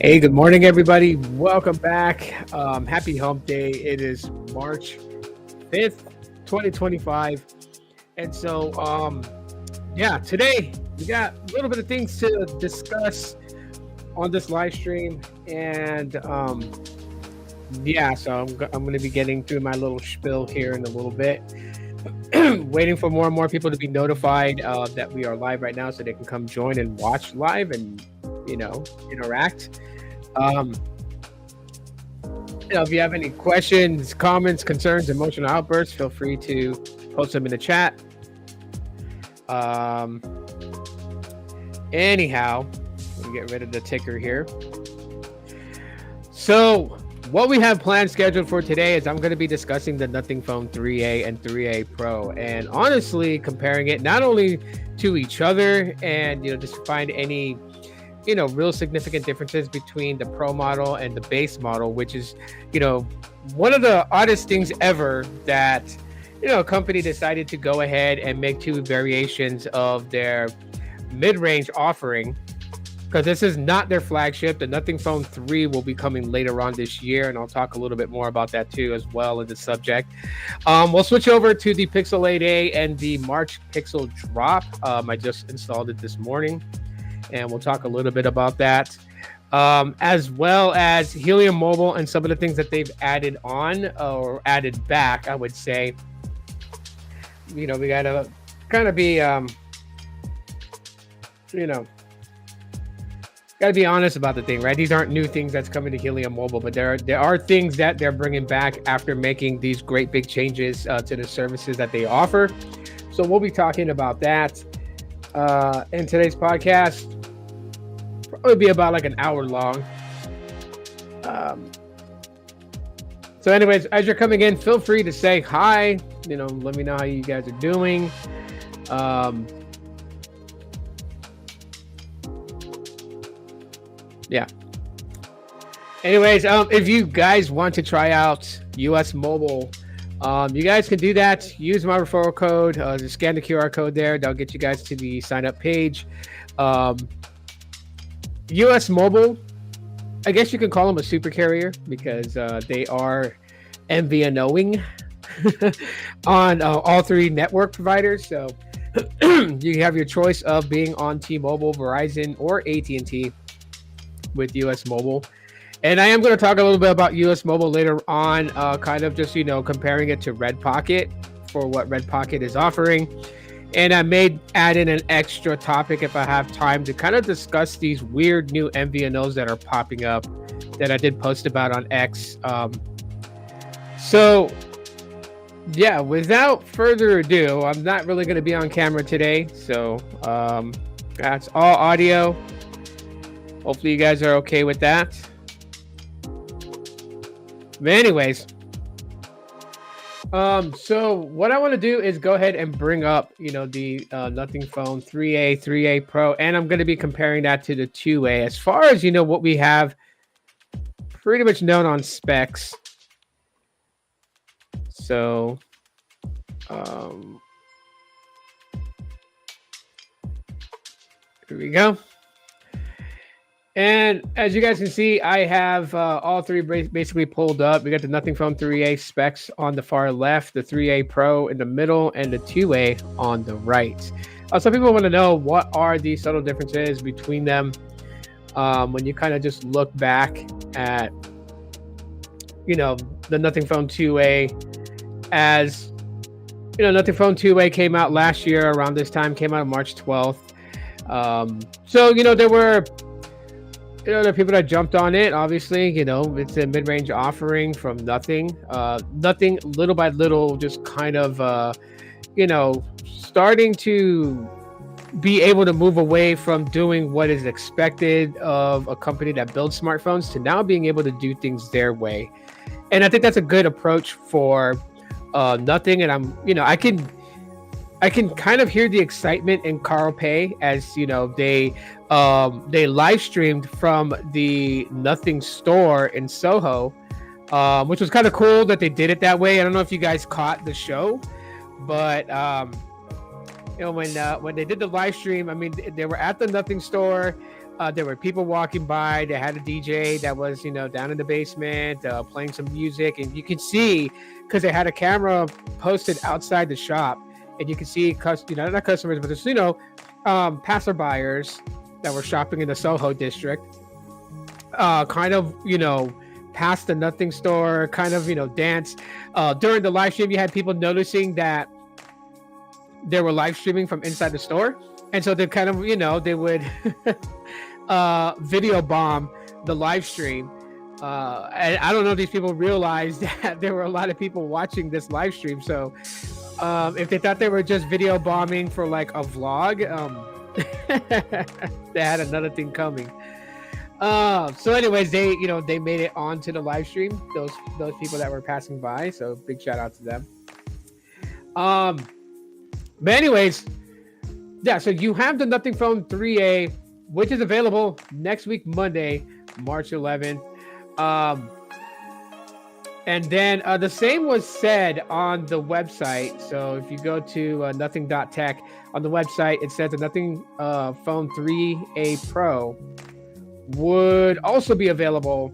Hey, good morning, everybody. Welcome back. Happy Hump Day. It is March 5th, 2025. And so, today we got a little bit of things to discuss on this live stream. And I'm going to be getting through my little spiel here in a little bit. Waiting for more and more people to be notified that we are live right now so they can come join and watch live and, interact. Um, if you have any questions, comments, concerns, emotional outbursts, feel free to post them in the chat. Um, Anyhow, let me get rid of the ticker here. So, what we have planned scheduled for today is I'm going to be discussing the Nothing Phone 3A and 3A Pro, and honestly, comparing it not only to each other and just find any real significant differences between the Pro model and the base model, which is one of the oddest things ever that a company decided to go ahead and make two variations of their mid-range offering, because this is not their flagship. The Nothing Phone 3 will be coming later on this year, and I'll talk a little bit more about that too as well in the subject. We'll switch over to the Pixel 8a and the March Pixel Drop. I just installed it this morning, and we'll talk a little bit about that, as well as Helium Mobile and some of the things that they've added on or added back, I would say. We gotta kind of be, gotta be honest about the thing, right? These aren't new things that's coming to Helium Mobile, but there are things that they're bringing back after making these great big changes to the services that they offer. So we'll be talking about that in today's podcast. Probably be about like an hour long. So anyways, as you're coming in, feel free to say hi. Let me know how you guys are doing. Yeah. Anyways, if you guys want to try out US Mobile, you guys can do that. Use my referral code. Just scan the QR code there. That'll get you guys to the sign up page. US Mobile, I guess you can call them a super carrier because they are MVNOing on all three network providers. So you have your choice of being on T-Mobile, Verizon, or AT&T with US Mobile. And I am going to talk a little bit about US Mobile later on, kind of just, comparing it to Red Pocket for what Red Pocket is offering. And I may add in an extra topic if I have time to kind of discuss these weird new MVNOs that are popping up that I did post about on X. Without further ado, I'm not really going to be on camera today. So that's all audio. Hopefully you guys are okay with that. But anyways, so what I want to do is go ahead and bring up, the Nothing Phone 3A, 3A Pro, and I'm going to be comparing that to the 2A. As far as, what we have pretty much known on specs. So, here we go. And as you guys can see, I have all three basically pulled up. We got the Nothing Phone 3A specs on the far left, the 3A Pro in the middle, and the 2A on the right. Some people want to know what are the subtle differences between them when you kind of just look back at, the Nothing Phone 2A as, Nothing Phone 2A came out last year around this time, came out on March 12th. There were... there are people that jumped on it. Obviously, it's a mid-range offering from nothing. Nothing, little by little, just kind of, starting to be able to move away from doing what is expected of a company that builds smartphones to now being able to do things their way. And I think that's a good approach for nothing. And I can kind of hear the excitement in Carl Pei as they live streamed from the Nothing store in Soho, which was kind of cool that they did it that way. I don't know if you guys caught the show, but when they did the live stream, I mean, they were at the Nothing store. There were people walking by. They had a DJ that was, down in the basement playing some music, and you could see because they had a camera posted outside the shop, and you could see, not customers, but just passerbyers that were shopping in the Soho district, kind of, past the Nothing store, kind of, dance. During the live stream, you had people noticing that they were live streaming from inside the store, and so they kind of, they would video bomb the live stream. And I don't know if these people realized that there were a lot of people watching this live stream. So if they thought they were just video bombing for like a vlog, they had another thing coming. So anyways, they made it onto the live stream, those people that were passing by. So big shout out to them. But anyways, yeah, so you have the Nothing Phone 3A, which is available next week, Monday, March 11th. And then the same was said on the website. So if you go to nothing.tech on the website, it says the Nothing Phone 3A Pro would also be available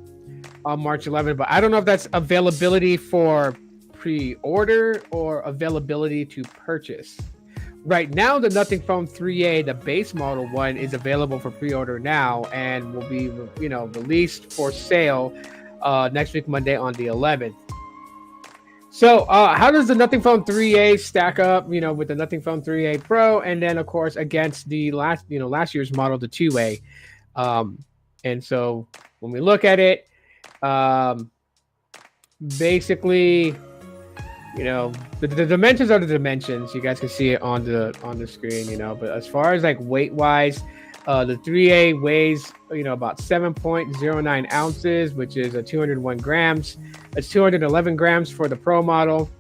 on March 11th. But I don't know if that's availability for pre-order or availability to purchase. Right now, the Nothing Phone 3A, the base model one, is available for pre-order now and will be, released for sale next week, Monday, on the 11th. So, how does the Nothing Phone 3A stack up, with the Nothing Phone 3A Pro, and then, of course, against the last year's model, the 2A? And so, when we look at it, basically, the dimensions are the dimensions. You guys can see it on the screen, but as far as like weight wise, the 3A weighs, about 7.09 ounces, which is 201 grams. It's 211 grams for the Pro model,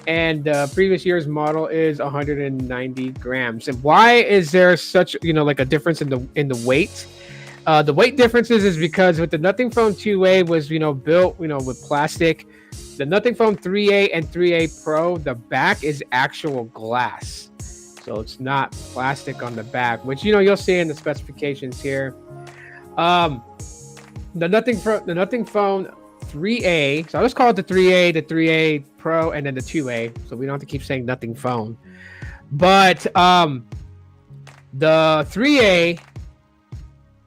and the previous year's model is 190 grams. And why is there such, like a difference in the weight? The weight differences is because with the Nothing Phone 2A was, built, with plastic. The Nothing Phone 3A and 3A Pro, the back is actual glass. So it's not plastic on the back, which, you'll see in the specifications here. The Nothing Phone 3A, so I'll just call it the 3A, the 3A Pro, and then the 2A. So we don't have to keep saying Nothing Phone. But the 3A,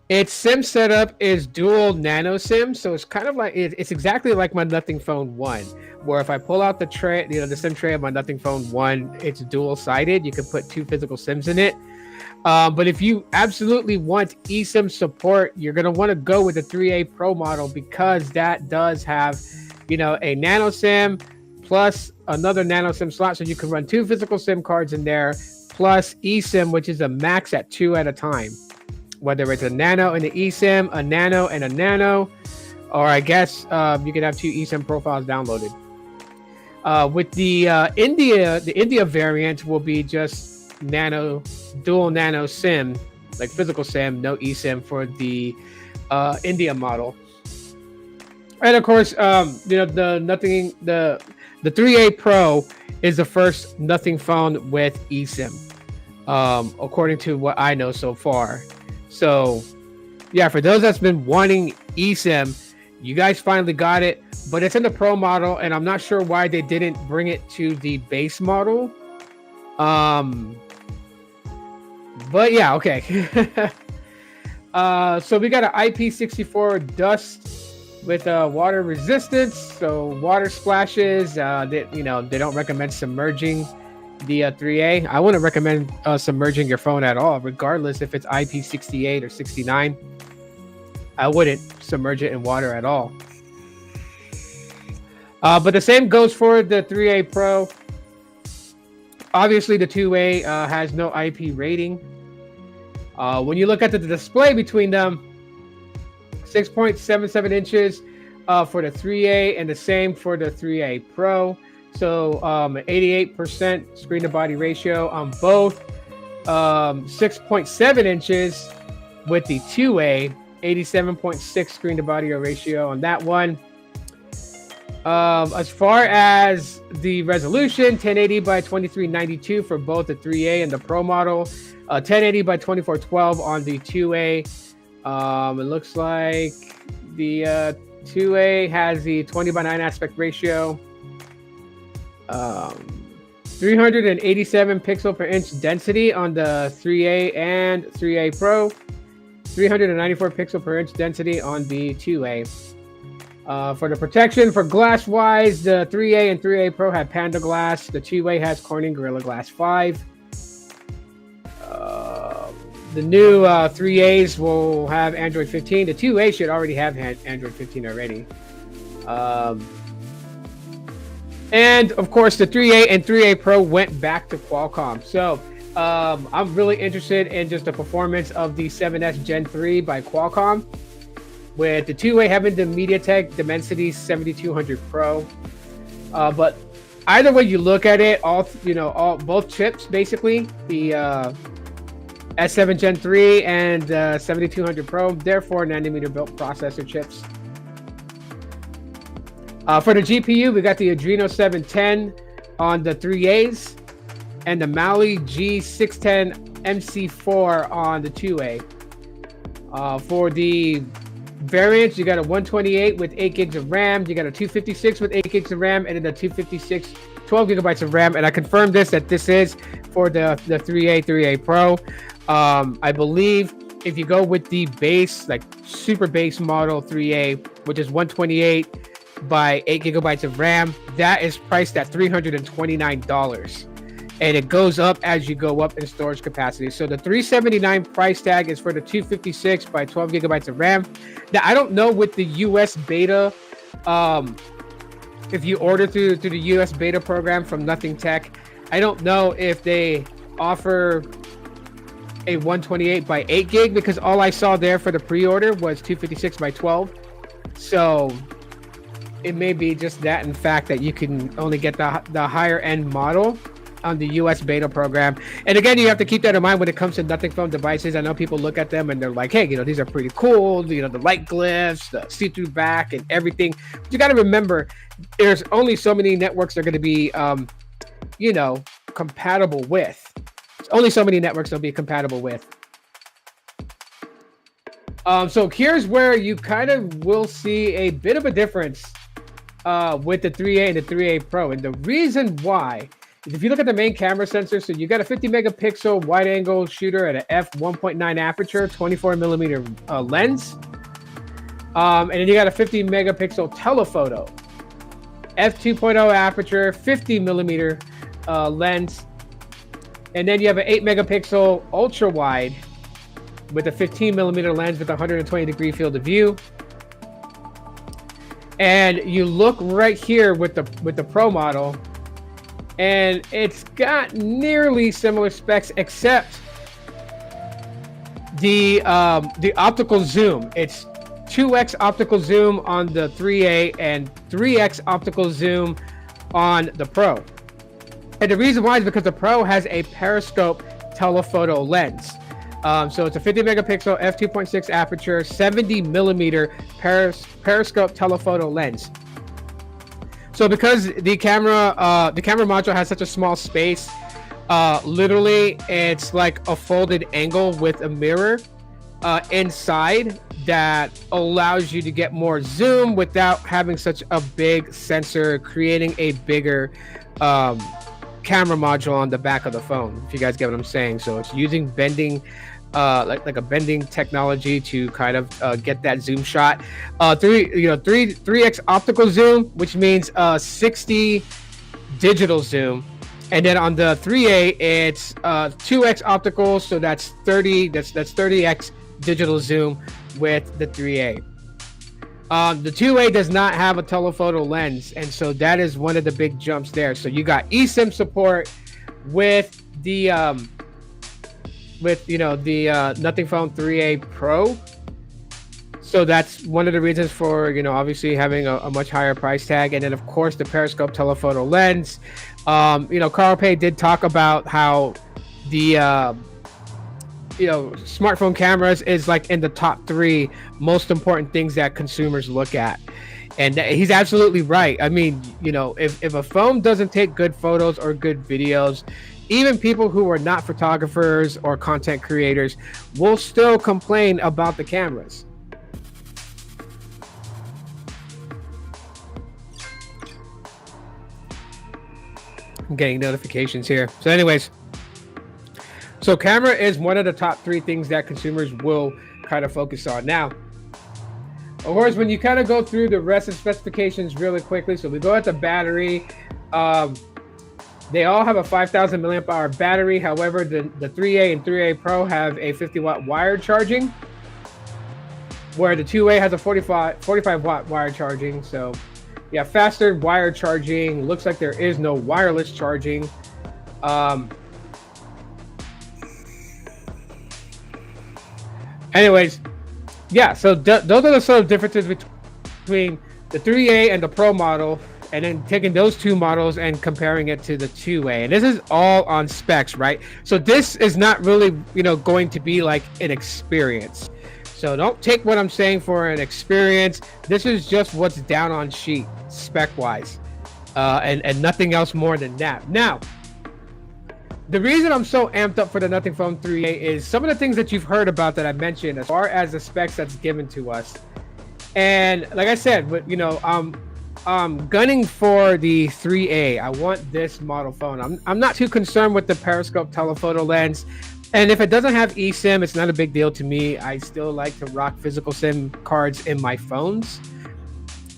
its SIM setup is dual nano SIM, so it's kind of like it's exactly like my Nothing Phone 1, where if I pull out the tray, the SIM tray of my Nothing Phone 1, it's dual sided. You can put 2 physical SIMs in it. But if you absolutely want eSIM support, you're gonna want to go with the 3A Pro model because that does have, a nano SIM plus another nano SIM slot, so you can run 2 physical SIM cards in there, plus eSIM, which is a max at 2 at a time. Whether it's a nano and an eSIM, a nano and a nano, or I guess you can have 2 eSIM profiles downloaded. With the India variant will be just dual nano SIM, like physical SIM, no eSIM for the India model. And of course, the 3A Pro is the first Nothing Phone with eSIM, according to what I know so far. So, yeah, for those that's been wanting eSIM, you guys finally got it, but it's in the Pro model, and I'm not sure why they didn't bring it to the base model. But yeah, okay. So we got an IP64 dust with water resistance, so water splashes. They don't recommend submerging the 3A. I wouldn't recommend submerging your phone at all, regardless if it's IP68 or 69. I wouldn't submerge it in water at all. But the same goes for the 3A Pro. Obviously, the 2A has no IP rating. When you look at the display between them, 6.77 inches for the 3A and the same for the 3A Pro. So 88% screen to body ratio on both. 6.7 inches with the 2A, 87.6 screen to body ratio on that one. As far as the resolution, 1080 by 2392 for both the 3A and the Pro model. 1080 by 2412 on the 2A. It looks like the 2A has the 20:9 aspect ratio. Um, 387 pixel per inch density on the 3A and 3A Pro. 394 pixel per inch density on the 2A. For the protection, for glass wise, the 3A and 3A Pro have Panda Glass. The 2A has Corning Gorilla Glass 5. The new 3As will have Android 15. The 2A should already have Android 15 already. And of course, the 3A and 3A Pro went back to Qualcomm. So I'm really interested in just the performance of the 7S Gen 3 by Qualcomm, with the 2A having the MediaTek Dimensity 7200 Pro. But either way you look at it, both chips basically, the S7 Gen 3 and 7200 Pro, they're 4nm built processor chips. For the GPU, we got the Adreno 710 on the 3As and the Mali G610 MC4 on the 2A. For the variants, you got a 128 with 8 gigs of RAM, you got a 256 with 8 gigs of RAM, and then the 256 12 gigabytes of RAM. And I confirmed that this is for the 3A Pro. I believe if you go with the base, like super base model 3A, which is 128 by 8 gigabytes of RAM, that is priced at $329. And it goes up as you go up in storage capacity. So the $379 price tag is for the 256 by 12 gigabytes of RAM. Now, I don't know with the US beta, if you order through the US beta program from Nothing Tech, I don't know if they offer a 128 by 8 gig, because all I saw there for the pre-order was 256 by 12. So it may be just that, in fact, that you can only get the higher end model on the US beta program. And again, you have to keep that in mind when it comes to Nothing Phone devices. I know people look at them and they're like, hey, these are pretty cool, the light glyphs, the see-through back and everything. But you got to remember, there's only so many networks they're going to be compatible with. There's only so many networks they'll be compatible with. So here's where you kind of will see a bit of a difference with the 3A and the 3A Pro. And the reason why, if you look at the main camera sensor, so you got a 50 megapixel wide angle shooter at an f1.9 aperture, 24 millimeter lens. And then you got a 50 megapixel telephoto, f2.0 aperture, 50 millimeter lens. And then you have an 8 megapixel ultra wide with a 15 millimeter lens with a 120 degree field of view. And you look right here with the Pro model, and it's got nearly similar specs, except the optical zoom. It's 2x optical zoom on the 3A and 3x optical zoom on the Pro. And the reason why is because the Pro has a periscope telephoto lens. So it's a 50 megapixel f2.6 aperture, 70 millimeter periscope telephoto lens. So because the camera module has such a small space, literally it's like a folded angle with a mirror inside that allows you to get more zoom without having such a big sensor, creating a bigger camera module on the back of the phone, if you guys get what I'm saying. So it's using bending, like a bending technology to kind of get that zoom shot. 3x optical zoom, which means 60 digital zoom, and then on the 3A it's 2x optical, so that's 30x digital zoom with the 3A. The 2A does not have a telephoto lens, and so that is one of the big jumps there. So you got eSIM support with the Nothing Phone 3A Pro. So that's one of the reasons for obviously having a much higher price tag. And then of course the periscope telephoto lens. Carl Pei did talk about how the smartphone cameras is like in the top 3 most important things that consumers look at. And he's absolutely right. I mean, if a phone doesn't take good photos or good videos, even people who are not photographers or content creators will still complain about the cameras. I'm getting notifications here. So anyways, so camera is one of the top 3 things that consumers will kind of focus on. Now, of course, when you kind of go through the rest of the specifications really quickly, so we go at the battery. They all have a 5,000 milliamp hour battery. However, the 3A and 3A Pro have a 50 watt wired charging, where the 2A has a 45 watt wired charging. So yeah, faster wired charging. Looks like there is no wireless charging. Anyways, yeah, so those are the sort of differences between the 3A and the Pro model, and then taking those 2 models and comparing it to the 2A. And this is all on specs, right? So this is not really, going to be like an experience. So don't take what I'm saying for an experience. This is just what's down on sheet, spec-wise, and nothing else more than that. Now, the reason I'm so amped up for the Nothing Phone 3A is some of the things that you've heard about that I mentioned as far as the specs that's given to us. And like I said, but I'm gunning for the 3A. I want this model phone. I'm not too concerned with the periscope telephoto lens. And if it doesn't have eSIM, it's not a big deal to me. I still like to rock physical SIM cards in my phones.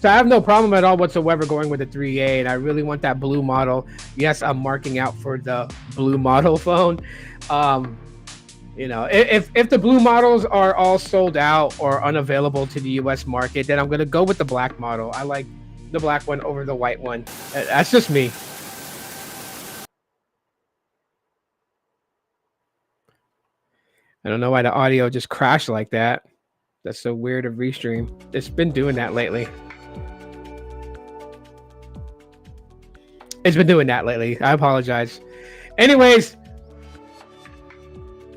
So I have no problem at all whatsoever going with the 3A, and I really want that blue model. Yes, I'm marking out for the blue model phone. If the blue models are all sold out or unavailable to the US market, then I'm going to go with the black model. I like the black one over the white one. That's just me. I don't know why the audio just crashed like that. That's so weird of restream. It's been doing that lately. I apologize. Anyways,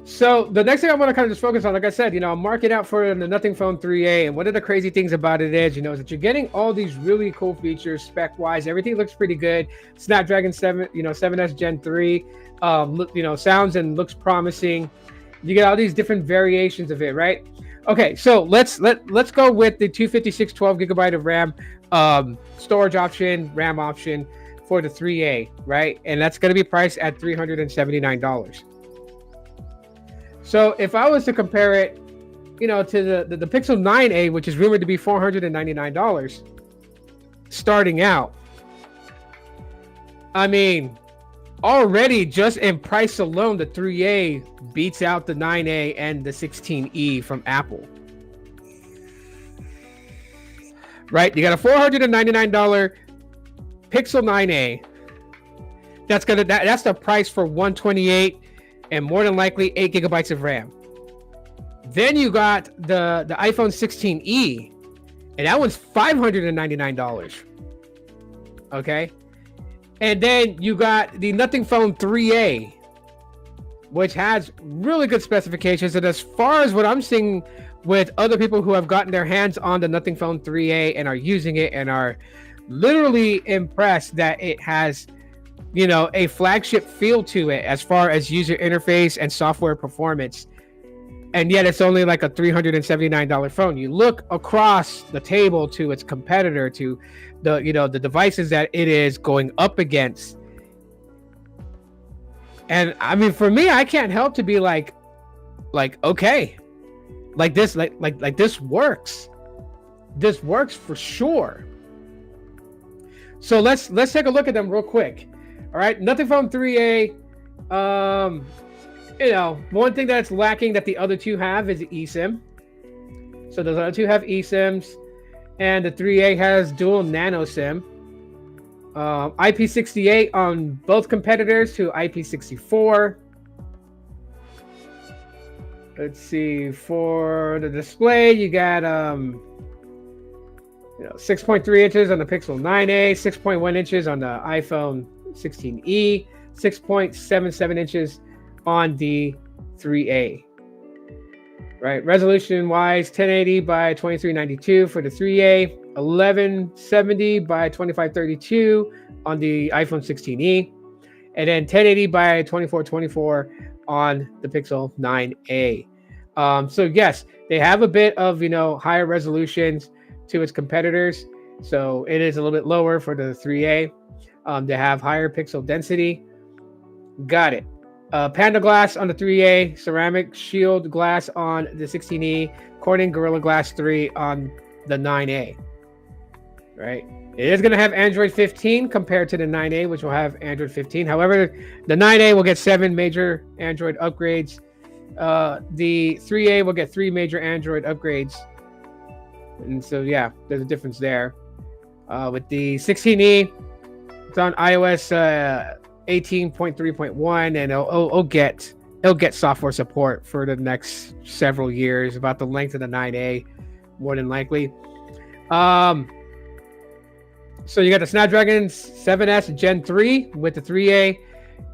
so the next thing I want to kind of just focus on, like I said, I'm marking out for the Nothing Phone 3A, and one of the crazy things about it is, is that you're getting all these really cool features spec-wise. Everything looks pretty good. Snapdragon 7S Gen 3, sounds and looks promising. You get all these different variations of it, right? Okay, so let's go with the 256 12 gigabyte of RAM storage option, RAM option for the 3A, right? And that's going to be priced at $379. So if I was to compare it, to the Pixel 9A, which is rumored to be $499 starting out, I mean, already just in price alone, the 3A beats out the 9A and the 16E from Apple. Right? You got a $499 Pixel 9A. That's the price for 128 and more than likely 8 gigabytes of RAM. Then you got the iPhone 16E, and that one's $599. Okay? And then you got the Nothing Phone 3A, which has really good specifications. And as far as what I'm seeing with other people who have gotten their hands on the Nothing Phone 3A and are using it and are literally impressed that it has, a flagship feel to it as far as user interface and software performance. And yet it's only like a $379 phone. You look across the table to its competitor, to the devices that it is going up against. And I mean, for me, I can't help to be like, okay, like this works. This works for sure. So let's take a look at them real quick. All right, Nothing Phone 3A. One thing that's lacking that the other two have is eSIM. So those other two have eSIMs, and the 3A has dual nano SIM. IP68 on both competitors to IP64. Let's see, for the display, you got 6.3 inches on the Pixel 9A, 6.1 inches on the iPhone 16E, 6.77 inches on the 3A. Right, resolution wise, 1080 by 2392 for the 3A, 1170 by 2532 on the iPhone 16e, and then 1080 by 2424 on the Pixel 9a. So yes, they have a bit of higher resolutions to its competitors. So it is a little bit lower for the 3A. They have higher pixel density. Got it. Panda Glass on the 3A, ceramic shield glass on the 16E, Corning Gorilla Glass 3 on the 9A. Right? It is going to have Android 15 compared to the 9A, which will have Android 15. However, the 9A will get 7 major Android upgrades. The 3A will get 3 major Android upgrades. And so, yeah, there's a difference there. With the 16E, it's on iOS 18.3.1, and it'll get software support for the next several years, about the length of the 9A, more than likely. So you got the Snapdragon 7S Gen 3 with the 3A.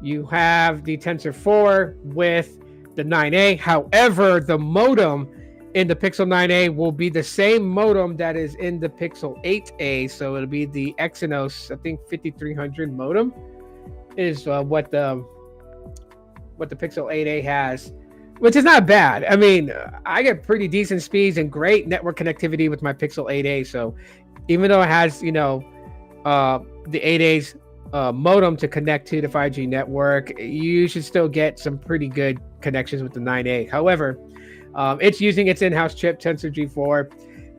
You have the Tensor 4 with the 9A. However, the modem in the Pixel 9A will be the same modem that is in the Pixel 8A. So it'll be the Exynos, I think 5300 modem is what the Pixel 8A has, which is not bad. I mean, I get pretty decent speeds and great network connectivity with my Pixel 8A. So even though it has, the 8A's modem to connect to the 5G network, you should still get some pretty good connections with the 9A. However, it's using its in-house chip, Tensor G4.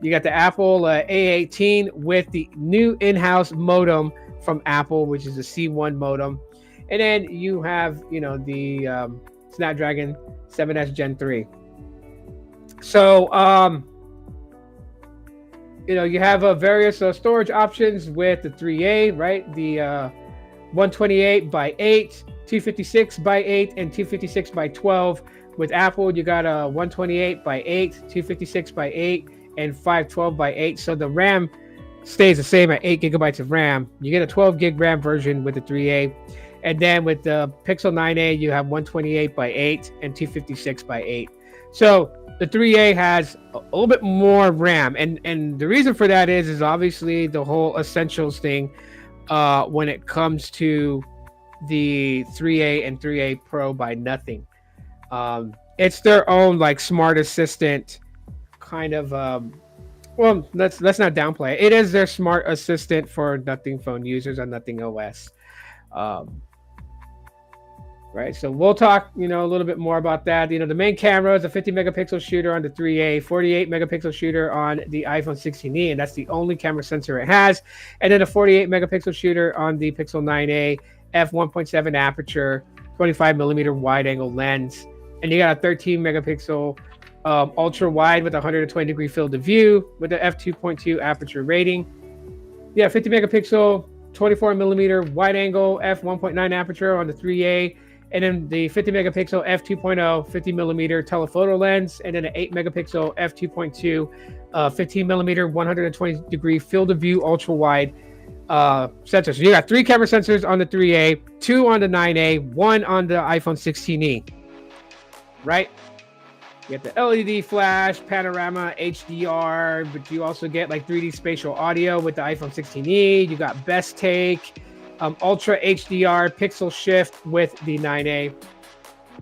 You got the Apple A18 with the new in-house modem from Apple, which is a C1 modem. And then you have, the Snapdragon 7S Gen 3. So, you have various storage options with the 3A, right? The 128 by 8, 256 by 8, and 256 by 12. With Apple, you got a 128 by 8, 256 by 8, and 512 by 8. So the RAM stays the same at 8 gigabytes of RAM. You get a 12 gig RAM version with the 3A. And then with the Pixel 9A, you have 128 by 8 and 256 by 8. So the 3A has a little bit more RAM. And the reason for that is obviously the whole Essentials thing when it comes to the 3A and 3A Pro by nothing. It's their own smart assistant kind of well, let's not downplay it. It is their smart assistant for Nothing phone users on Nothing OS. Right, so we'll talk, a little bit more about that. The main camera is a 50 megapixel shooter on the 3A, 48 megapixel shooter on the iPhone 16e, and that's the only camera sensor it has. And then a 48 megapixel shooter on the Pixel 9a, f1.7 aperture, 25 millimeter wide angle lens, and you got a 13 megapixel ultra wide with 120 degree field of view with the f2.2 aperture rating. Yeah, 50 megapixel, 24 millimeter wide angle, f1.9 aperture on the 3A. And then the 50 megapixel f2.0 50 millimeter telephoto lens, and then an 8 megapixel f2.2 15 millimeter 120 degree field of view ultra wide sensors. So you got 3 camera sensors on the 3A, 2 on the 9A, 1 on the iPhone 16e. Right? You get the LED flash, panorama, HDR, but you also get 3D spatial audio with the iPhone 16e. You got best take. Ultra HDR pixel shift with the 9A.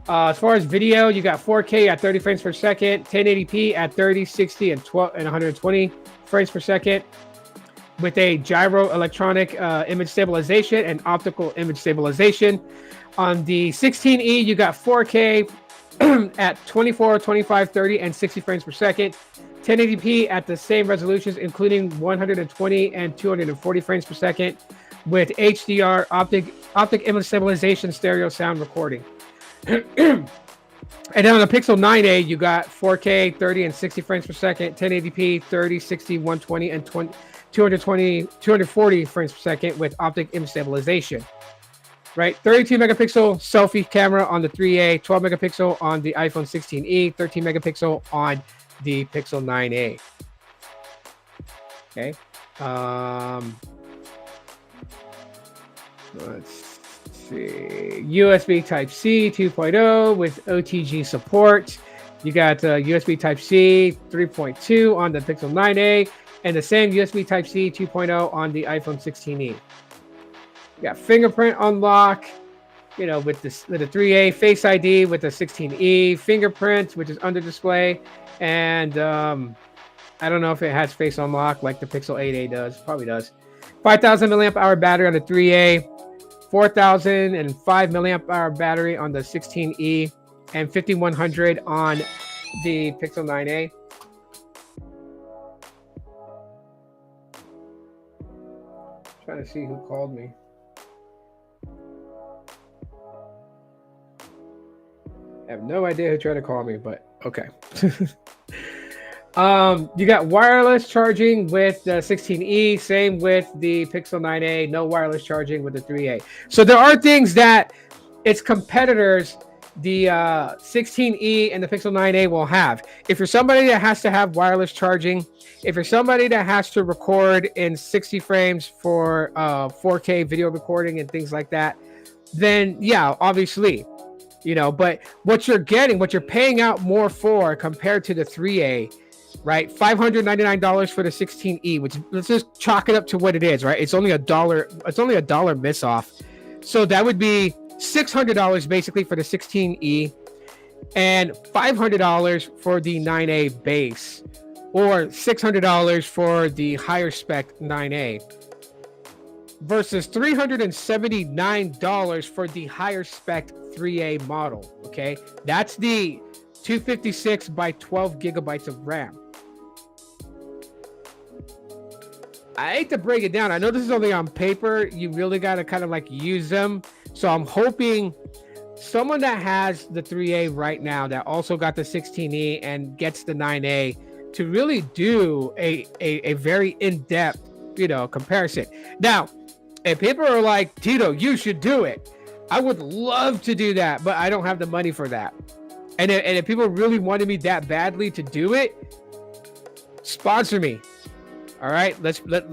As far as video, you got 4K at 30 frames per second, 1080p at 30, 60, and 120 frames per second, with a gyro electronic image stabilization and optical image stabilization. On the 16E, you got 4K at 24, 25, 30, and 60 frames per second, 1080p at the same resolutions, including 120 and 240 frames per second, with HDR optic image stabilization stereo sound recording. And then on the Pixel 9a, you got 4K 30 and 60 frames per second, 1080p 30, 60, 120, and 240 frames per second with optic image stabilization. Right, 32 megapixel selfie camera on the 3A, 12 megapixel on the iPhone 16e, 13 megapixel on the Pixel 9a. Okay. Let's see. USB Type-C 2.0 with OTG support. You got USB Type-C 3.2 on the Pixel 9a, and the same USB Type-C 2.0 on the iPhone 16e. You got fingerprint unlock, with the 3A, Face ID with the 16e, fingerprint, which is under display, and I don't know if it has face unlock like the Pixel 8a does. Probably does. 5,000 milliamp hour battery on the 3A, 4,005 milliamp hour battery on the 16e, and 5,100 on the Pixel 9a. Trying to see who called me. I have no idea who tried to call me, but okay. You got wireless charging with the 16e, same with the Pixel 9a, no wireless charging with the 3a. So there are things that its competitors, the 16e and the Pixel 9a, will have. If you're somebody that has to have wireless charging, if you're somebody that has to record in 60 frames for 4K video recording and things like that, then yeah, obviously, but what you're paying out more for compared to the 3A, right? $599 for the 16e, which, let's just chalk it up to what it is, right? It's only $1. It's only $1 miss off. So that would be $600 basically for the 16e and $500 for the 9a base, or $600 for the higher spec 9a versus $379 for the higher spec 3A model. Okay, that's the 256 by 12 gigabytes of RAM. I hate to break it down. I know this is only on paper. You really got to kind of like use them. So I'm hoping someone that has the 3A right now that also got the 16e and gets the 9A to really do a very in-depth, comparison. Now, if people are like, Tito, you should do it, I would love to do that, but I don't have the money for that. And if people really wanted me that badly to do it, sponsor me. All right, let's put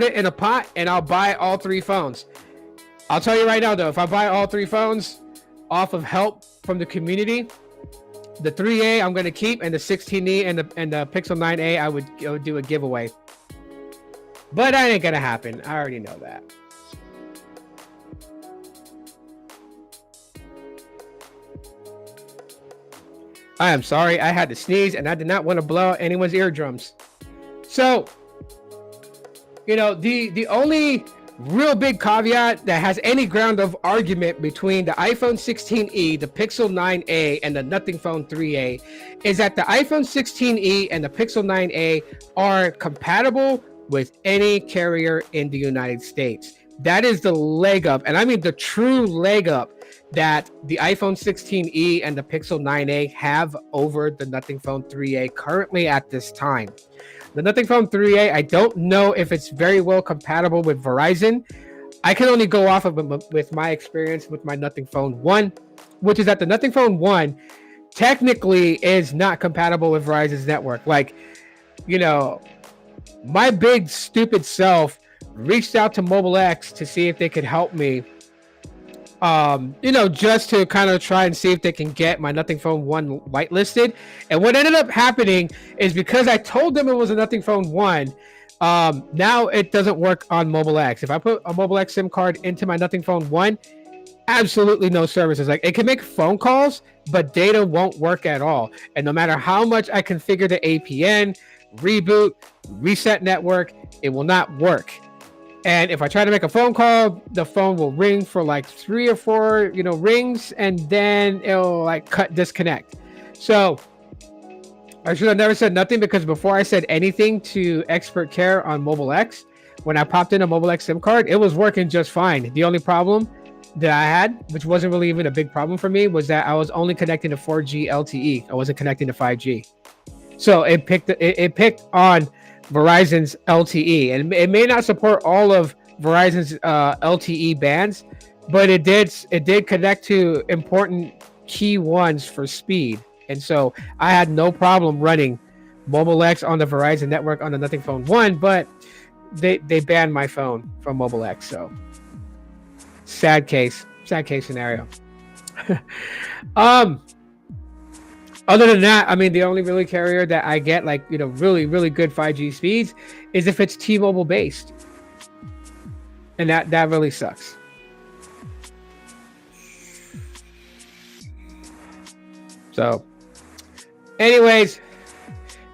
it in a pot, and I'll buy all 3 phones. I'll tell you right now, though, if I buy all 3 phones off of help from the community, the 3A I'm going to keep, and the 16e and the Pixel 9a I would do a giveaway. But that ain't gonna happen. I already know that. I am sorry. I had to sneeze, and I did not want to blow out anyone's eardrums. So, the only real big caveat that has any ground of argument between the iPhone 16e, the Pixel 9a, and the Nothing Phone 3a is that the iPhone 16e and the Pixel 9a are compatible with any carrier in the United States. That is the leg up, and I mean the true leg up, that the iPhone 16e and the Pixel 9a have over the Nothing Phone 3a currently at this time. The Nothing Phone 3a, I don't know if it's very well compatible with Verizon. I can only go off of with my experience with my Nothing Phone 1, which is that the Nothing Phone 1 technically is not compatible with Verizon's network. Like, my big stupid self reached out to Mobile X to see if they could help me, just to kind of try and see if they can get my Nothing Phone 1 whitelisted. And what ended up happening is, because I told them it was a Nothing Phone 1, now it doesn't work on Mobile X. If I put a Mobile X SIM card into my Nothing Phone 1, absolutely no services. Like, it can make phone calls, but data won't work at all. And no matter how much I configure the APN, reboot, reset network, it will not work. And if I try to make a phone call, the phone will ring for like 3 or 4, rings, and then it'll like disconnect. So I should have never said nothing, because before I said anything to expert care on Mobile X, when I popped in a Mobile X SIM card, it was working just fine. The only problem that I had, which wasn't really even a big problem for me, was that I was only connecting to 4G LTE. I wasn't connecting to 5G. So it picked on Verizon's LTE, and it may not support all of Verizon's LTE bands, but it did connect to important key ones for speed. And so I had no problem running Mobile X on the Verizon network on the Nothing Phone 1, but they banned my phone from Mobile X. So sad case scenario. Other than that, I mean, the only really carrier that I get like, you know, really, really good 5G speeds is if it's T-Mobile based. And that really sucks. So anyways,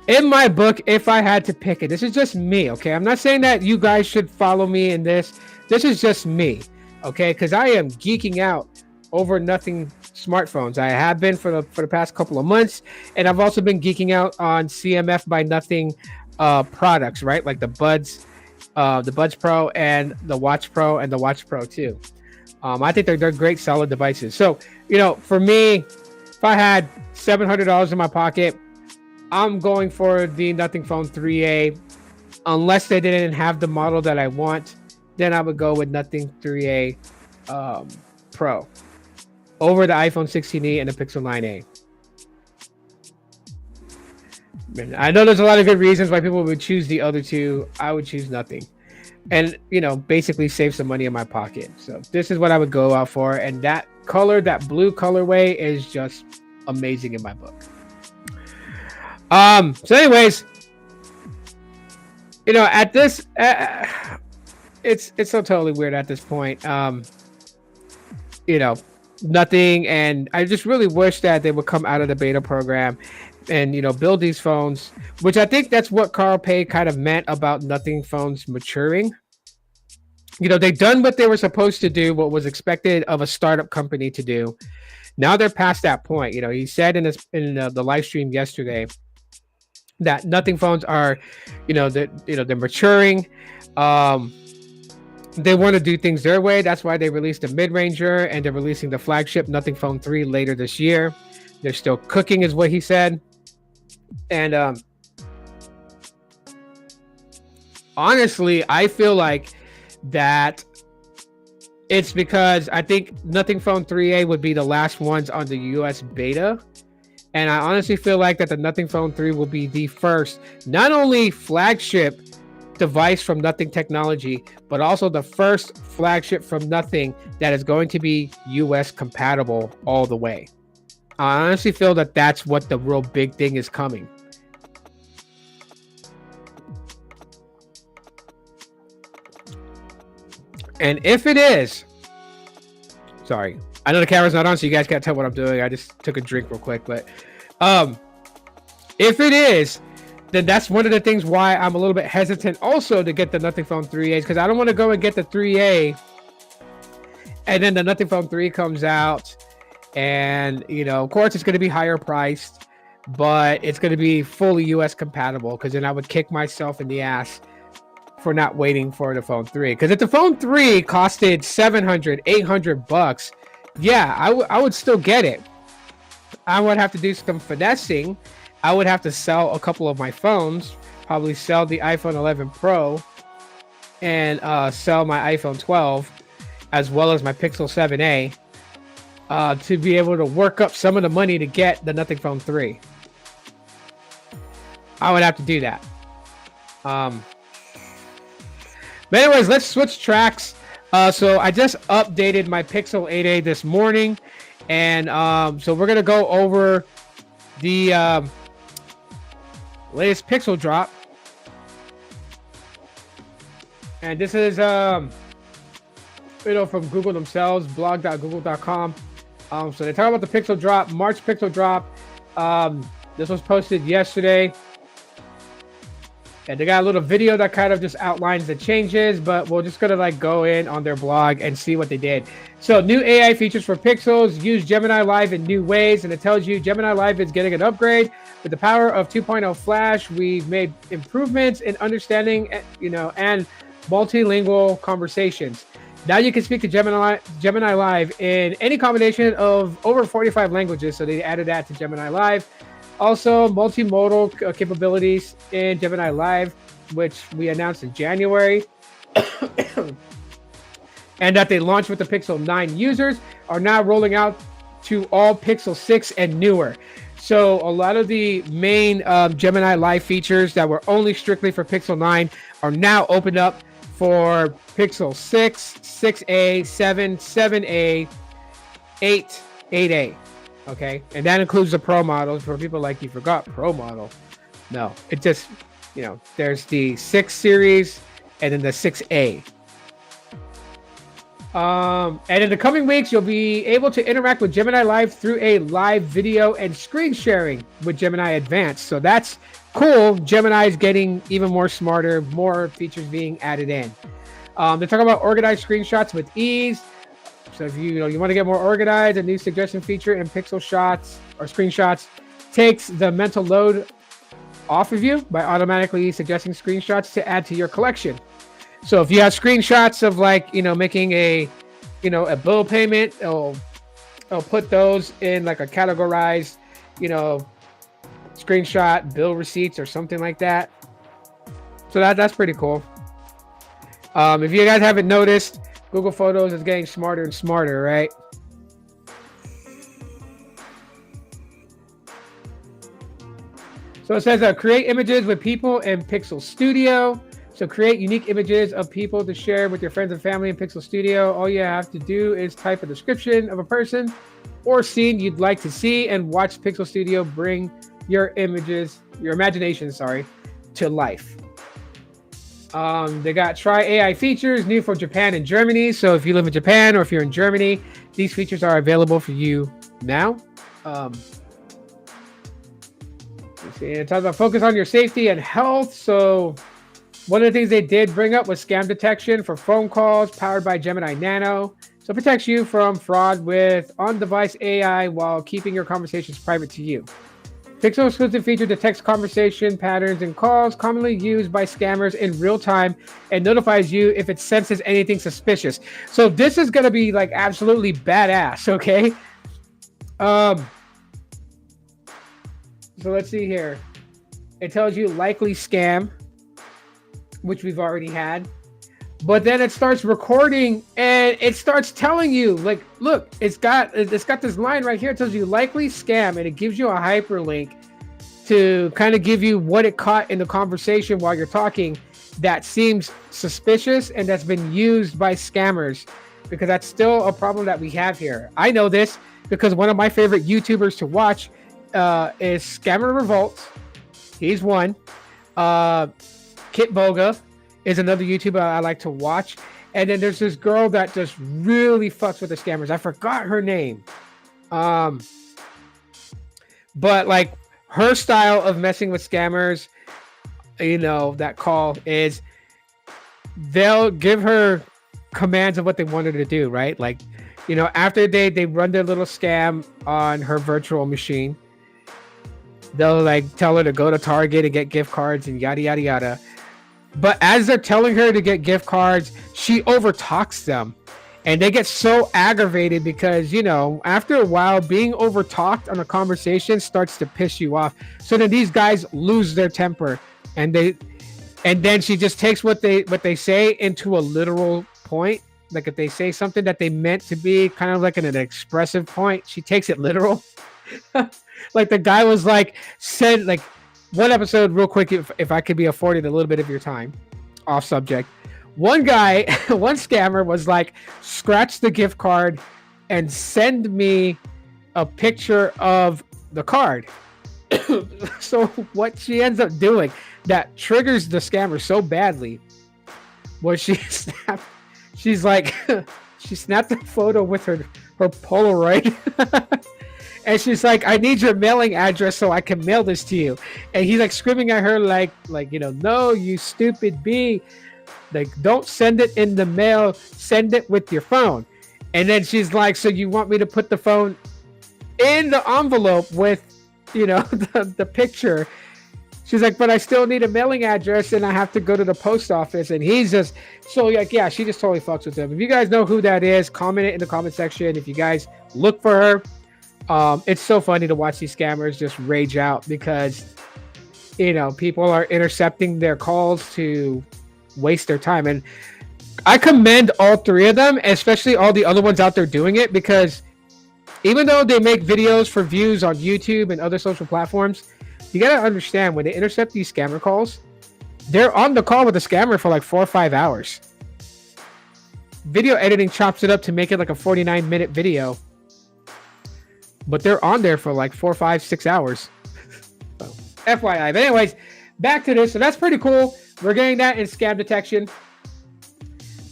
in my book, if I had to pick it, this is just me, okay? I'm not saying that you guys should follow me in this. This is just me, okay? Because I am geeking out over nothing smartphones. I have been for the past couple of months, and I've also been geeking out on CMF by Nothing products, right? Like the Buds Pro and the Watch Pro and the Watch Pro 2. I think they're great, solid devices. So, you know, for me, if I had $700 in my pocket, I'm going for the Nothing Phone 3A. Unless they didn't have the model that I want, then I would go with Nothing 3A Pro over the iPhone 16e and the Pixel 9a. I know there's a lot of good reasons why people would choose the other two. I would choose Nothing, and you know, basically save some money in my pocket. So this is what I would go out for, and that color, that blue colorway, is just amazing in my book. So anyways, you know, at this, it's so totally weird at this point. You know, Nothing, and I just really wish that they would come out of the beta program and, you know, build these phones, which I think that's what Carl Pei kind of meant about Nothing phones maturing. You know, they've done what they were supposed to do, what was expected of a startup company to do. Now they're past that point. You know, he said in the live stream yesterday that Nothing phones are, they're maturing. They want to do things their way. That's why they released the mid-ranger, and they're releasing the flagship Nothing Phone 3 later this year. They're still cooking, is what he said. And honestly, I feel like that it's because I think Nothing Phone 3A would be the last ones on the US beta. And I honestly feel like that the Nothing Phone 3 will be the first, not only flagship device from Nothing Technology, but also the first flagship from Nothing that is going to be US compatible all the way. I honestly feel that that's what the real big thing is coming. And if it is, sorry, I know the camera's not on, so you guys can't tell what I'm doing. I just took a drink real quick, but if it is, then that's one of the things why I'm a little bit hesitant also to get the Nothing Phone 3A, because I don't want to go and get the 3A and then the Nothing Phone 3 comes out, and of course it's going to be higher priced, but it's going to be fully US compatible, because then I would kick myself in the ass for not waiting for the Phone 3. Because if the Phone 3 costed $700-800, yeah, I would still get it. I would have to do some finessing. I would have to sell a couple of my phones, probably sell the iPhone 11 Pro and sell my iPhone 12 as well as my Pixel 7a to be able to work up some of the money to get the Nothing Phone 3. I would have to do that. But anyways, let's switch tracks. So I just updated my Pixel 8a this morning, and so we're gonna go over the latest Pixel drop, and this is from Google themselves, blog.google.com. So they talk about the Pixel drop, March Pixel drop. This was posted yesterday, and they got a little video that kind of just outlines the changes, but we're just gonna go in on their blog and see what they did. So new AI features for Pixels, use Gemini Live in new ways, and it tells you Gemini Live is getting an upgrade. With the power of 2.0 Flash, we've made improvements in understanding, and multilingual conversations. Now you can speak to Gemini Live in any combination of over 45 languages. So they added that to Gemini Live. Also, multimodal capabilities in Gemini Live, which we announced in January. And that they launched with the Pixel 9 users, are now rolling out to all Pixel 6 and newer. So a lot of the main Gemini Live features that were only strictly for Pixel 9 are now opened up for Pixel 6, 6a, 7, 7a, 8, 8a. Okay, and that includes the pro models. For people like, you forgot pro model. No, it just, there's the 6 series and then the 6A. And in the coming weeks, you'll be able to interact with Gemini Live through a live video and screen sharing with Gemini Advanced. So that's cool. Gemini is getting even more smarter, more features being added in. They're talking about organized screenshots with ease. So if you want to get more organized, a new suggestion feature in pixel shots or screenshots takes the mental load off of you by automatically suggesting screenshots to add to your collection. So if you have screenshots of making a bill payment, it'll put those in like a categorized, screenshot bill receipts or something like that. So that's pretty cool. If you guys haven't noticed, Google Photos is getting smarter and smarter, right? So it says create images with people in Pixel Studio. So create unique images of people to share with your friends and family in Pixel Studio. All you have to do is type a description of a person or scene you'd like to see and watch Pixel Studio bring your imagination, to life. They got try AI features new for Japan and Germany. So if you live in Japan or if you're in Germany, these features are available for you now. It talks about focus on your safety and health. So one of the things they did bring up was scam detection for phone calls powered by Gemini Nano. So it protects you from fraud with on-device AI while keeping your conversations private to you. Pixel exclusive feature detects conversation patterns and calls commonly used by scammers in real time and notifies you if it senses anything suspicious. So this is going to be like absolutely badass, okay? So let's see here. It tells you likely scam, which we've already had. But then it starts recording and it starts telling you, like, look, it's got this line right here. It tells you likely scam, and it gives you a hyperlink to kind of give you what it caught in the conversation while you're talking that seems suspicious and that's been used by scammers, because that's still a problem that we have here. I know this because one of my favorite YouTubers to watch is Scammer Revolt. He's one. Kit Boga is another YouTuber I like to watch. And then there's this girl that just really fucks with the scammers. I forgot her name. But like her style of messing with scammers, that call is they'll give her commands of what they want her to do, right? Like, after they run their little scam on her virtual machine, they'll like tell her to go to Target and get gift cards and yada, yada, yada. But as they're telling her to get gift cards, she overtalks them. And they get so aggravated because, after a while, being overtalked on a conversation starts to piss you off. So then these guys lose their temper. And then she just takes what they say into a literal point. Like if they say something that they meant to be kind of like an expressive point, she takes it literal. Like the guy was like, said like, one episode real quick, if I could be afforded a little bit of your time, off subject. One scammer was like, scratch the gift card and send me a picture of the card. So what she ends up doing that triggers the scammer so badly was she snapped a photo with her Polaroid. And she's like, I need your mailing address so I can mail this to you. And he's like screaming at her like, no, you stupid bee. Like, don't send it in the mail. Send it with your phone. And then she's like, so you want me to put the phone in the envelope with, the picture? She's like, but I still need a mailing address and I have to go to the post office. And he's just, so like, yeah, she just totally fucks with him. If you guys know who that is, comment it in the comment section. If you guys look for her, it's so funny to watch these scammers just rage out because, people are intercepting their calls to waste their time. And I commend all three of them, especially all the other ones out there doing it, because even though they make videos for views on YouTube and other social platforms, you got to understand when they intercept these scammer calls, they're on the call with the scammer for like 4 or 5 hours. Video editing chops it up to make it like a 49-minute video. but they're on there for like 4, 5, 6 hours. So, FYI. But anyways, back to this. So that's pretty cool. We're getting that in scam detection.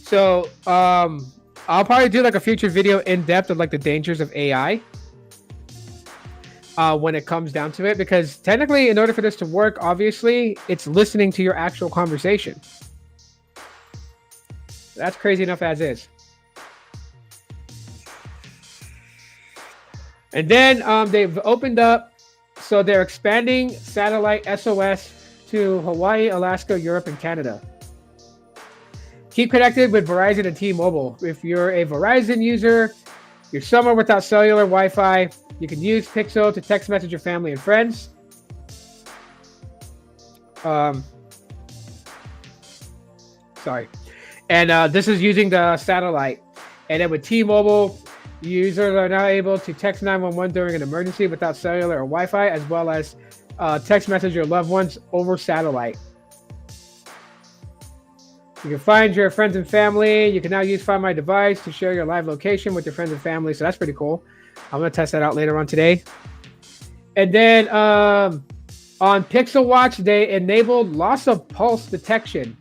So I'll probably do like a future video in depth of like the dangers of AI when it comes down to it, because technically in order for this to work, obviously it's listening to your actual conversation. That's crazy enough as is. And then they've opened up, so they're expanding satellite SOS to Hawaii, Alaska, Europe, and Canada. Keep connected with Verizon and T-Mobile. If you're a Verizon user, you're somewhere without cellular Wi-Fi, you can use Pixel to text message your family and friends. Sorry. And this is using the satellite. And then with T-Mobile, users are now able to text 911 during an emergency without cellular or Wi-Fi, as well as text message your loved ones over satellite. You can find your friends and family. You can now use Find My Device to share your live location with your friends and family. So that's pretty cool. I'm going to test that out later on today. And then on Pixel Watch, they enabled loss of pulse detection.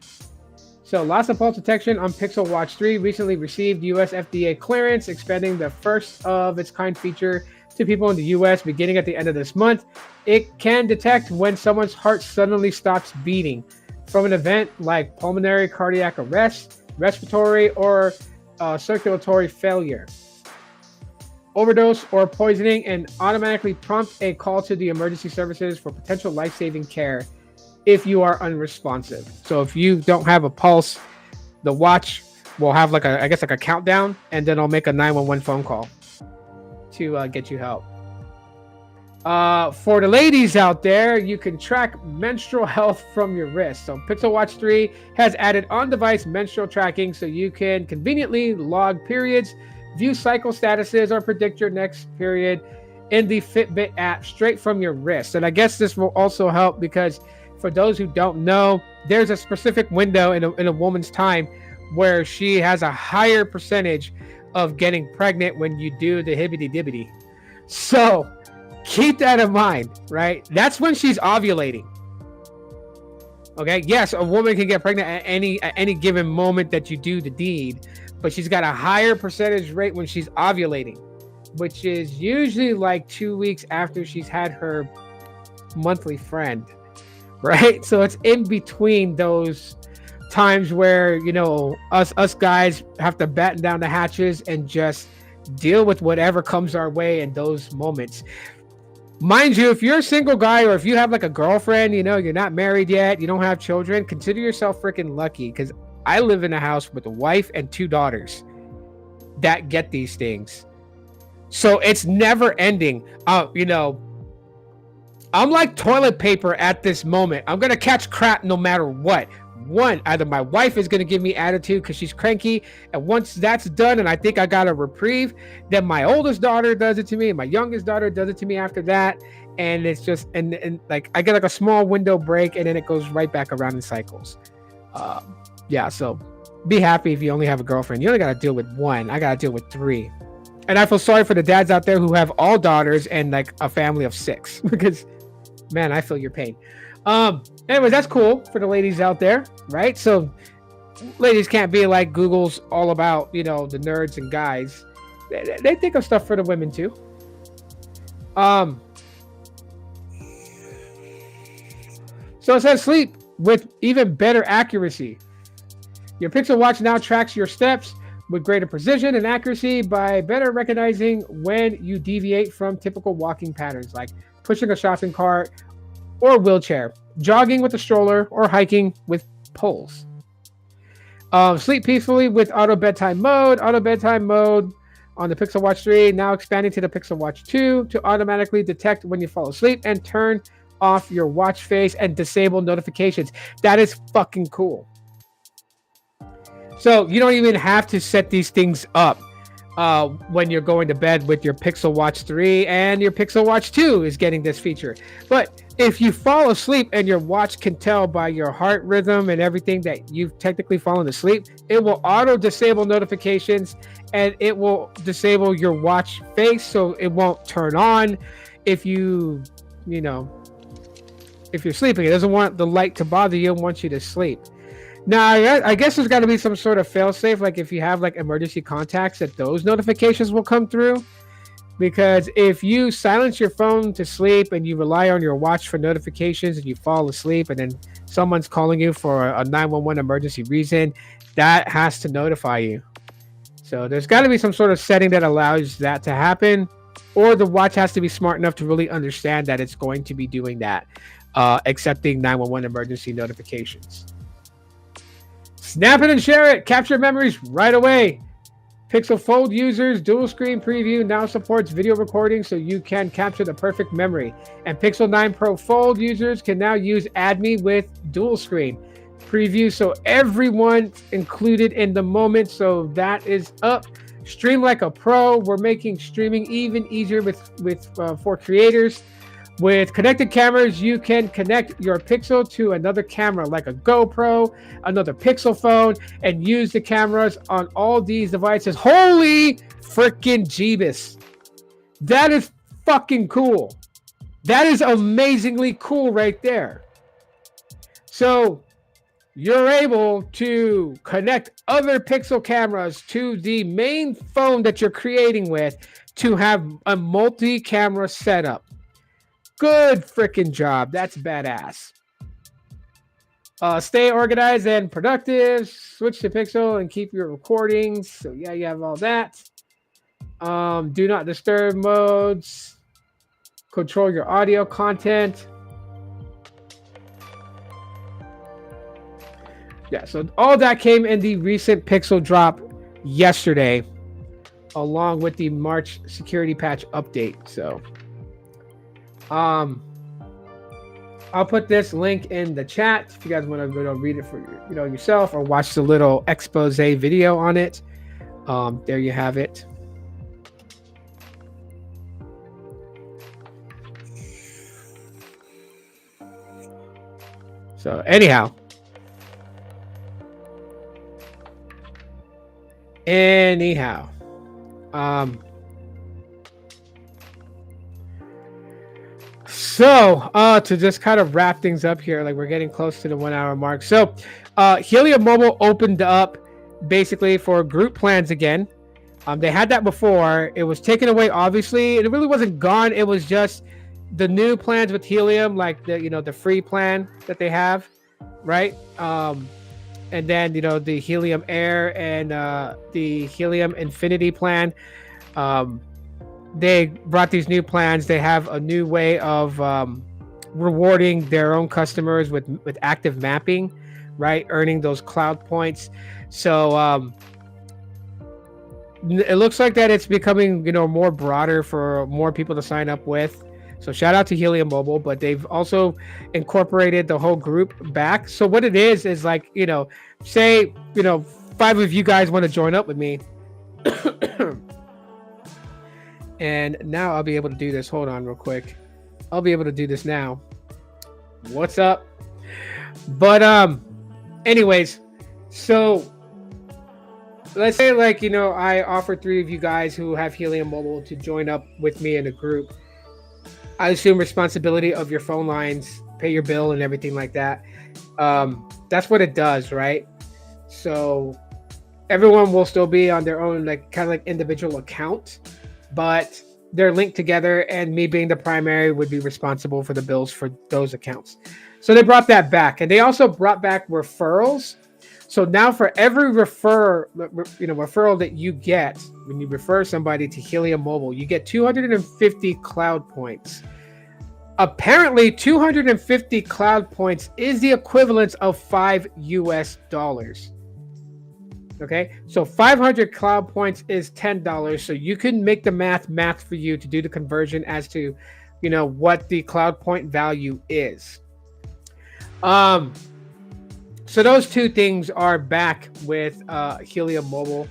So loss of pulse detection on Pixel Watch 3 recently received US FDA clearance, expanding the first of its kind feature to people in the US beginning at the end of this month. It can detect when someone's heart suddenly stops beating from an event like pulmonary cardiac arrest, respiratory or circulatory failure, overdose, or poisoning, and automatically prompt a call to the emergency services for potential life-saving care if you are unresponsive. So if you don't have a pulse, the watch will have like a countdown, and then I'll make a 911 phone call to get you help. For the ladies out there, you can track menstrual health from your wrist. So Pixel Watch 3 has added on-device menstrual tracking, so you can conveniently log periods, view cycle statuses, or predict your next period in the Fitbit app straight from your wrist. And I guess this will also help because for those who don't know, there's a specific window in a woman's time where she has a higher percentage of getting pregnant when you do the hibbity-dibbity. So keep that in mind, right? That's when she's ovulating. Okay, yes, a woman can get pregnant at any given moment that you do the deed, but she's got a higher percentage rate when she's ovulating, which is usually like 2 weeks after she's had her monthly friend, right? So it's in between those times where, you know, us guys have to batten down the hatches and just deal with whatever comes our way in those moments. Mind you, if you're a single guy or if you have like a girlfriend, you know, you're not married yet, you don't have children, consider yourself freaking lucky, because I live in a house with a wife and 2 daughters that get these things. So it's never ending. You know, I'm like toilet paper at this moment. I'm going to catch crap no matter what. One, either my wife is going to give me attitude because she's cranky, and once that's done and I think I got a reprieve, then my oldest daughter does it to me and my youngest daughter does it to me after that, and it's just and like I get like a small window break and then it goes right back around in cycles. Yeah, so be happy if you only have a girlfriend. You only got to deal with one. I got to deal with 3, and I feel sorry for the dads out there who have all daughters and like a family of 6 because man, I feel your pain. Anyways, that's cool for the ladies out there, right? So ladies can't be like Google's all about, you know, the nerds and guys. They think of stuff for the women too. So it says sleep with even better accuracy. Your Pixel Watch now tracks your steps with greater precision and accuracy by better recognizing when you deviate from typical walking patterns, like pushing a shopping cart or wheelchair, jogging with a stroller, or hiking with poles. Sleep peacefully with auto bedtime mode. Auto bedtime mode on the Pixel Watch 3, now expanding to the Pixel Watch 2 to automatically detect when you fall asleep and turn off your watch face and disable notifications. That is fucking cool. So you don't even have to set these things up when you're going to bed with your Pixel Watch 3, and your Pixel Watch 2 is getting this feature. But If you fall asleep and your watch can tell by your heart rhythm and everything that you've technically fallen asleep, it will auto disable notifications and it will disable your watch face so it won't turn on if you know, if you're sleeping. It doesn't want the light to bother you and wants you to sleep. Now, I guess there's got to be some sort of fail-safe, like if you have like emergency contacts, that those notifications will come through. Because if you silence your phone to sleep and you rely on your watch for notifications and you fall asleep and then someone's calling you for a 911 emergency reason, that has to notify you. So there's got to be some sort of setting that allows that to happen, or the watch has to be smart enough to really understand that it's going to be doing that, accepting 911 emergency notifications. Snap it and share it. Capture memories right away. Pixel Fold users, dual screen preview now supports video recording so you can capture the perfect memory. And Pixel 9 Pro Fold users can now use Add Me with dual screen preview, so everyone included in the moment. So that is up. Stream like a pro. We're making streaming even easier for creators. With connected cameras, you can connect your Pixel to another camera like a GoPro, another Pixel phone, and use the cameras on all these devices. Holy freaking Jeebus. That is fucking cool. That is amazingly cool right there. So you're able to connect other Pixel cameras to the main phone that you're creating with to have a multi-camera setup. Good freaking job. That's badass. Stay organized and productive. Switch to Pixel and keep your recordings. So yeah, you have all that. Do not disturb modes. Control your audio content. Yeah, so all that came in the recent Pixel drop yesterday, along with the March security patch update. So I'll put this link in the chat if you guys want to go read it for yourself, or watch the little expose video on it. There you have it. So anyhow, So to just kind of wrap things up here, like we're getting close to the 1 hour mark. So Helium Mobile opened up basically for group plans again. They had that before. It was taken away, obviously. It really wasn't gone. It was just the new plans with Helium, like the free plan that they have, right? And then the Helium Air and the Helium Infinity plan. They brought these new plans. They have a new way of rewarding their own customers with active mapping, right? Earning those cloud points. So it looks like that it's becoming more broader for more people to sign up with. So shout out to Helium Mobile, but they've also incorporated the whole group back. So what it is like, say 5 of you guys want to join up with me. And now I'll be able to do this. Hold on real quick. I'll be able to do this now. What's up? But anyways, so let's say I offer 3 of you guys who have Helium Mobile to join up with me in a group. I assume responsibility of your phone lines, pay your bill and everything like that. That's what it does, right? So everyone will still be on their own kind of individual account, but they're linked together, and me being the primary would be responsible for the bills for those accounts. So they brought that back, and they also brought back referrals. So now for every referral that you get when you refer somebody to Helium Mobile, you get 250 cloud points. Apparently, 250 cloud points is the equivalent of $5 US. Okay, so 500 cloud points is $10. So you can make the math for you to do the conversion as to, what the cloud point value is. So those 2 things are back with Helium Mobile.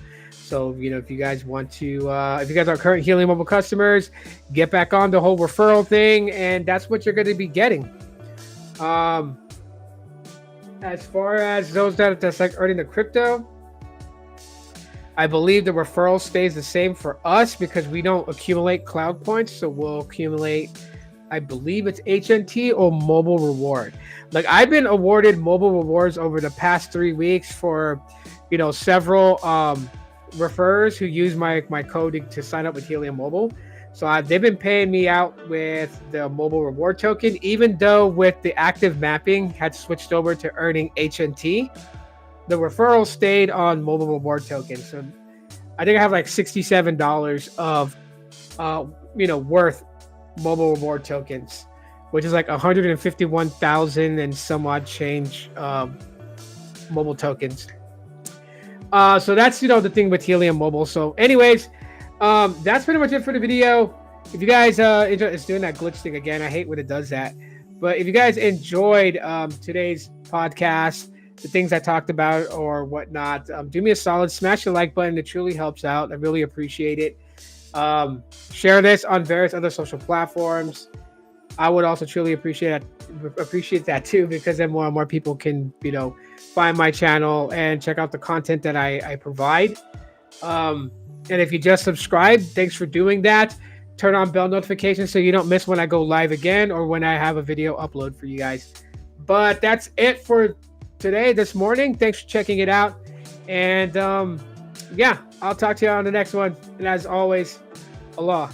So, if you guys want to, if you guys are current Helium Mobile customers, get back on the whole referral thing, and that's what you're going to be getting. Um, as far as those that's like earning the crypto, I believe the referral stays the same for us because we don't accumulate cloud points. So we'll accumulate, I believe it's HNT or mobile reward. Like I've been awarded mobile rewards over the past 3 weeks for, several referrers who use my code to sign up with Helium Mobile. So they've been paying me out with the mobile reward token, even though with the active mapping had switched over to earning HNT. The referral stayed on mobile reward token. So I think I have like $67 of, worth mobile reward tokens, which is like 151,000 and some odd change mobile tokens. So that's, the thing with Helium Mobile. So anyways, that's pretty much it for the video. If you guys enjoy, it's doing that glitch thing again. I hate when it does that. But if you guys enjoyed today's podcast, the things I talked about or whatnot, do me a solid, smash the like button. It truly helps out. I really appreciate it. Share this on various other social platforms. I would also truly appreciate that too, because then more and more people can, find my channel and check out the content that I provide. And if you just subscribed, thanks for doing that. Turn on bell notifications so you don't miss when I go live again or when I have a video upload for you guys. But that's it for this morning. Thanks for checking it out. And I'll talk to you on the next one. And as always, Allah.